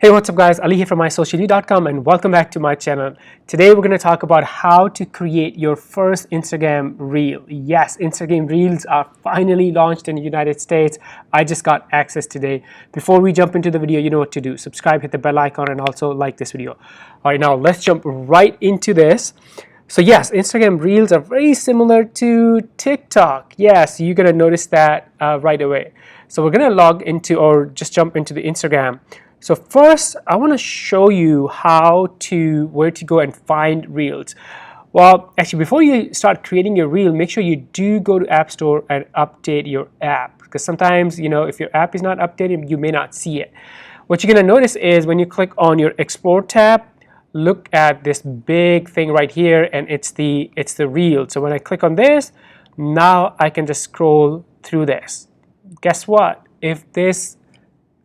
Hey, what's up guys, Ali here from mysocialyou.com and welcome back to my channel. Today we're going to talk about how to create your first Instagram reel. Yes, Instagram reels are finally launched in the United States. I just got access today. Before we jump into the video, you know what to do. Subscribe, hit the bell icon, and also like this video. All right, now let's jump right into this. So yes, Instagram reels are very similar to TikTok. Yes, you're going to notice that right away. So we're going to log into or just jump into the Instagram. So first, I want to show you where to go and find reels. Well, actually, before you start creating your reel, make sure you do go to App Store and update your app, because sometimes, if your app is not updated, you may not see it. What you're going to notice is when you click on your Explore tab, look at this big thing right here, and it's the reel. So when I click on this, now I can just scroll through this. Guess what? If this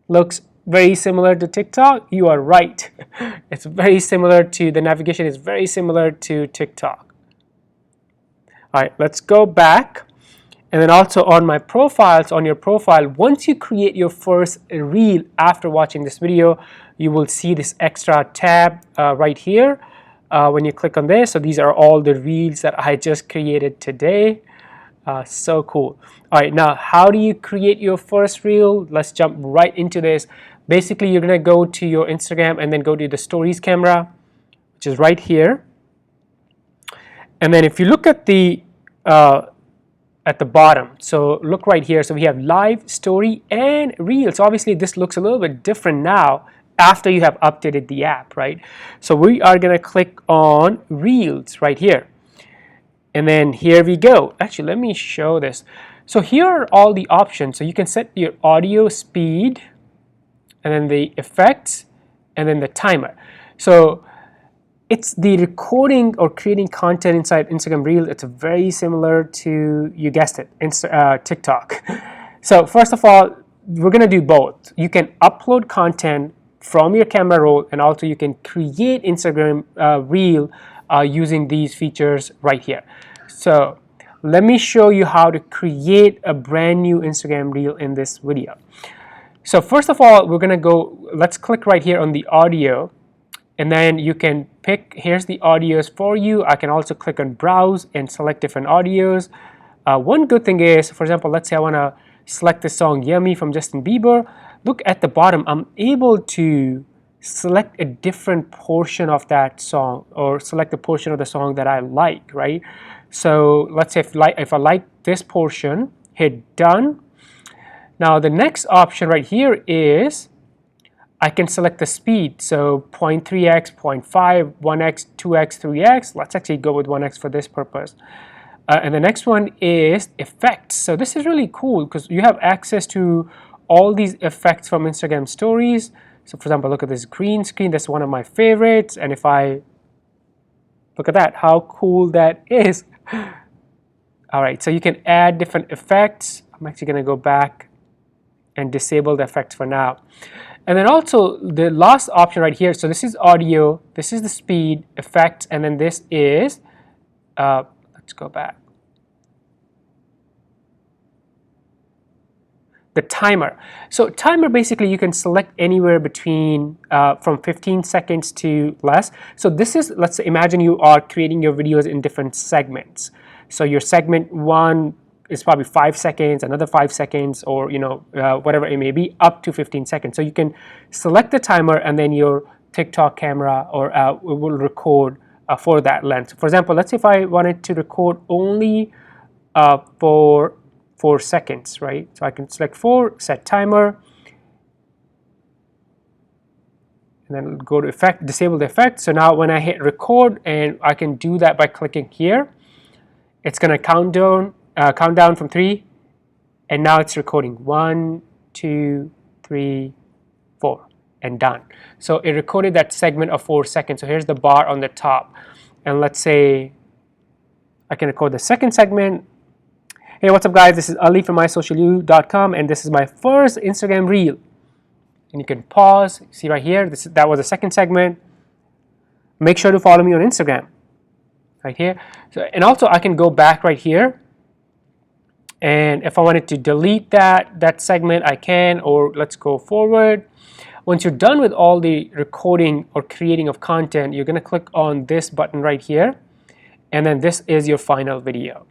looks very similar to TikTok, you are right. It's very similar to, the navigation is very similar to TikTok. All right, let's go back. And then also on my profiles, on your profile, once you create your first reel after watching this video, you will see this extra tab right here when you click on this. So these are all the reels that I just created today. So cool. All right, now how do you create your first reel? Let's jump right into this. Basically, you're going to go to your Instagram and then go to the stories camera, which is right here. And then if you look at the bottom, so look right here. So we have live, story, and reels. So obviously this looks a little bit different now after you have updated the app, right? So we are going to click on reels right here. And then here we go. Actually, let me show this. So here are all the options. So you can set your audio speed, and then the effects, and then the timer. So it's the recording or creating content inside Instagram Reel. It's very similar to, you guessed it, TikTok. So first of all, we're gonna do both. You can upload content from your camera roll, and also you can create Instagram Reel using these features right here. So let me show you how to create a brand new Instagram Reel in this video. So first of all, we're gonna go, let's click right here on the audio, and then you can pick, here's the audios for you. I can also click on browse and select different audios. One good thing is, for example, let's say I wanna select the song Yummy from Justin Bieber. Look at the bottom, I'm able to select a different portion of that song, or select a portion of the song that I like, right? So let's say if I like this portion, hit done. Now the next option right here is I can select the speed. So 0.3x, 0.5, 1x, 2x, 3x. Let's actually go with 1x for this purpose. And the next one is effects. So this is really cool because you have access to all these effects from Instagram stories. So for example, look at this green screen. That's one of my favorites. And if I look at that, how cool that is. All right, so you can add different effects. I'm actually going to go back and disable the effects for now. And then also the last option right here, so this is audio, this is the speed, effects, and then this is, let's go back, the timer. So timer, basically you can select anywhere between from 15 seconds to less. So this is, let's say, imagine you are creating your videos in different segments. So your segment 1 is probably 5 seconds, another 5 seconds, or whatever it may be, up to 15 seconds. So you can select the timer, and then your TikTok camera or will record for that length. For example, let's say if I wanted to record only for 4 seconds, right? So I can select 4, set timer, and then go to effect, disable the effect. So now when I hit record, and I can do that by clicking here, it's gonna count down from 3, and now it's recording 1, 2, 3, 4, and done. So it recorded that segment of 4 seconds. So here's the bar on the top, and let's say I can record the second segment. Hey, what's up guys, this is Ali from mysocialyou.com, and this is my first Instagram Reel. And you can pause, see right here, that was the second segment. Make sure to follow me on Instagram right here. So, and also I can go back right here, and if I wanted to delete that segment, I can, or let's go forward. Once you're done with all the recording or creating of content, you're going to click on this button right here, and then this is your final video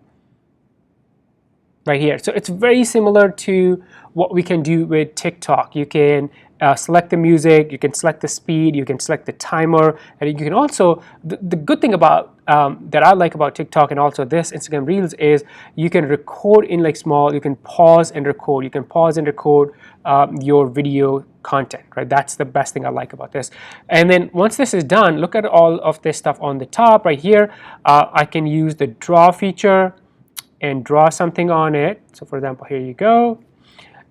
right here. So it's very similar to what we can do with TikTok. You can select the music, you can select the speed, you can select the timer, and you can also, the good thing about that I like about TikTok and also this Instagram Reels is you can record in like small, you can pause and record, you can pause and record your video content, right? That's the best thing I like about this. And then once this is done, look at all of this stuff on the top right here. I can use the draw feature and draw something on it. So for example, here you go,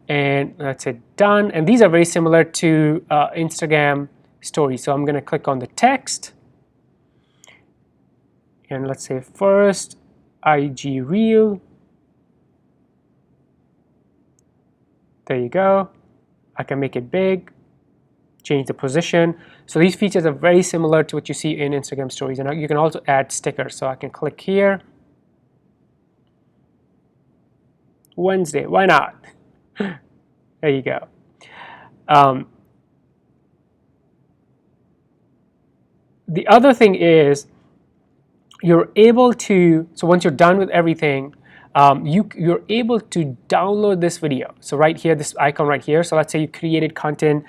and that's it, done. And these are very similar to Instagram stories. So I'm going to click on the text, and let's say first IG reel. There you go. I can make it big, change the position. So these features are very similar to what you see in Instagram stories. And you can also add stickers. So I can click here. Wednesday, why not? There you go. The other thing is you're able to, so once you're done with everything, you're able to download this video. So right here, this icon right here. So let's say you created content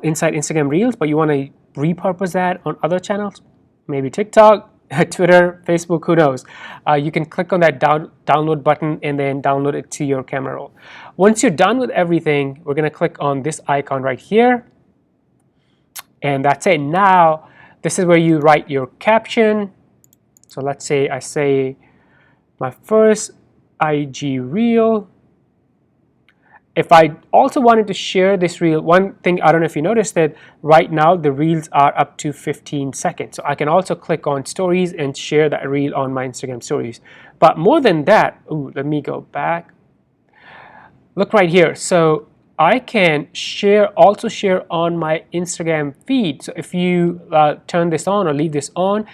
inside Instagram Reels, but you want to repurpose that on other channels, maybe TikTok, Twitter, Facebook, who knows. You can click on that download button and then download it to your camera roll. Once you're done with everything, we're going to click on this icon right here. And that's it. Now, this is where you write your caption. So let's say I say my first IG reel. If I also wanted to share this reel, one thing, I don't know if you noticed that right now the reels are up to 15 seconds. So I can also click on stories and share that reel on my Instagram stories. But more than that, let me go back. Look right here. So I can also share on my Instagram feed. So if you turn this on or leave this on,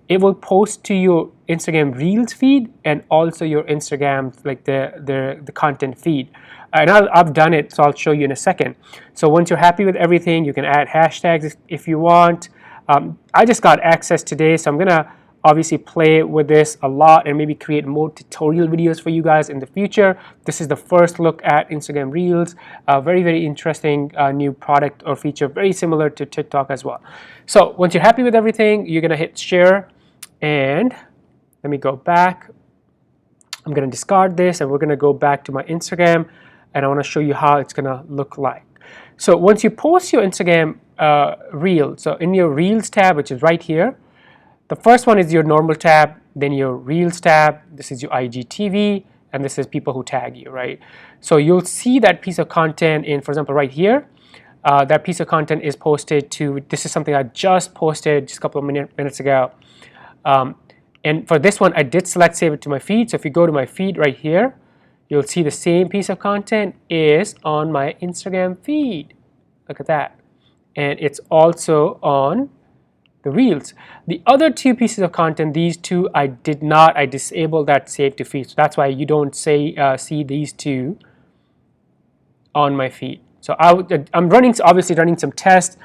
it will post to your Instagram Reels feed and also your Instagram, like the content feed. And I've done it, so I'll show you in a second. So once you're happy with everything, you can add hashtags if you want. I just got access today, so I'm gonna obviously play with this a lot and maybe create more tutorial videos for you guys in the future. This is the first look at Instagram Reels. Very, very interesting new product or feature, very similar to TikTok as well. So once you're happy with everything, you're gonna hit share, and let me go back. I'm gonna discard this and we're gonna go back to my Instagram, and I wanna show you how it's gonna look like. So once you post your Instagram Reel, so in your Reels tab, which is right here, the first one is your normal tab, then your Reels tab, this is your IGTV, and this is people who tag you, right? So you'll see that piece of content in, for example, right here, that piece of content is posted to, this is something I just posted just a couple of minutes ago. And for this one, I did select save it to my feed. So if you go to my feed right here, you'll see the same piece of content is on my Instagram feed. Look at that. And it's also on the Reels. The other two pieces of content, these two, I disabled that save to feed. So that's why you don't see these two on my feed. So I'm obviously running some tests,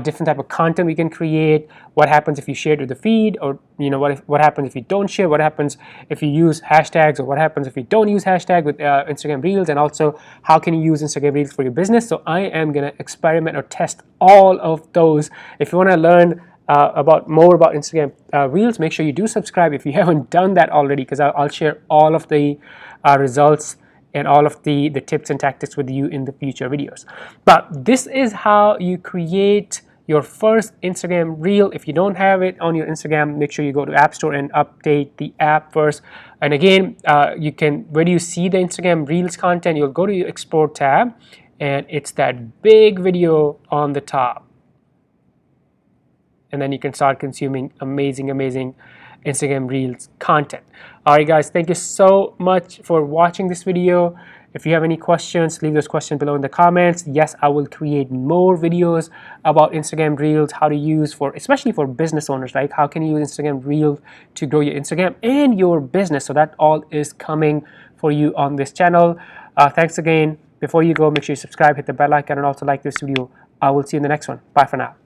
different type of content we can create. What happens if you share it with the feed, or what happens if you don't share? What happens if you use hashtags, or what happens if you don't use hashtag with Instagram Reels? And also, how can you use Instagram Reels for your business? So I am gonna experiment or test all of those. If you want to learn more about Instagram Reels, make sure you do subscribe if you haven't done that already, because I'll share all of the results and all of the tips and tactics with you in the future videos. But this is how you create your first Instagram Reel. If you don't have it on your Instagram, make sure you go to App Store and update the app first. And again, where do you see the Instagram Reels content? You'll go to your Export tab, and it's that big video on the top. And then you can start consuming amazing Instagram Reels content. All right, guys, thank you so much for watching this video. If you have any questions, leave those questions below in the comments. Yes, I will create more videos about Instagram Reels, how to use especially for business owners, right? How can you use Instagram Reels to grow your Instagram and your business? So that all is coming for you on this channel. Thanks again. Before you go, make sure you subscribe, hit the bell icon, and also like this video I will see you in the next one. Bye for now.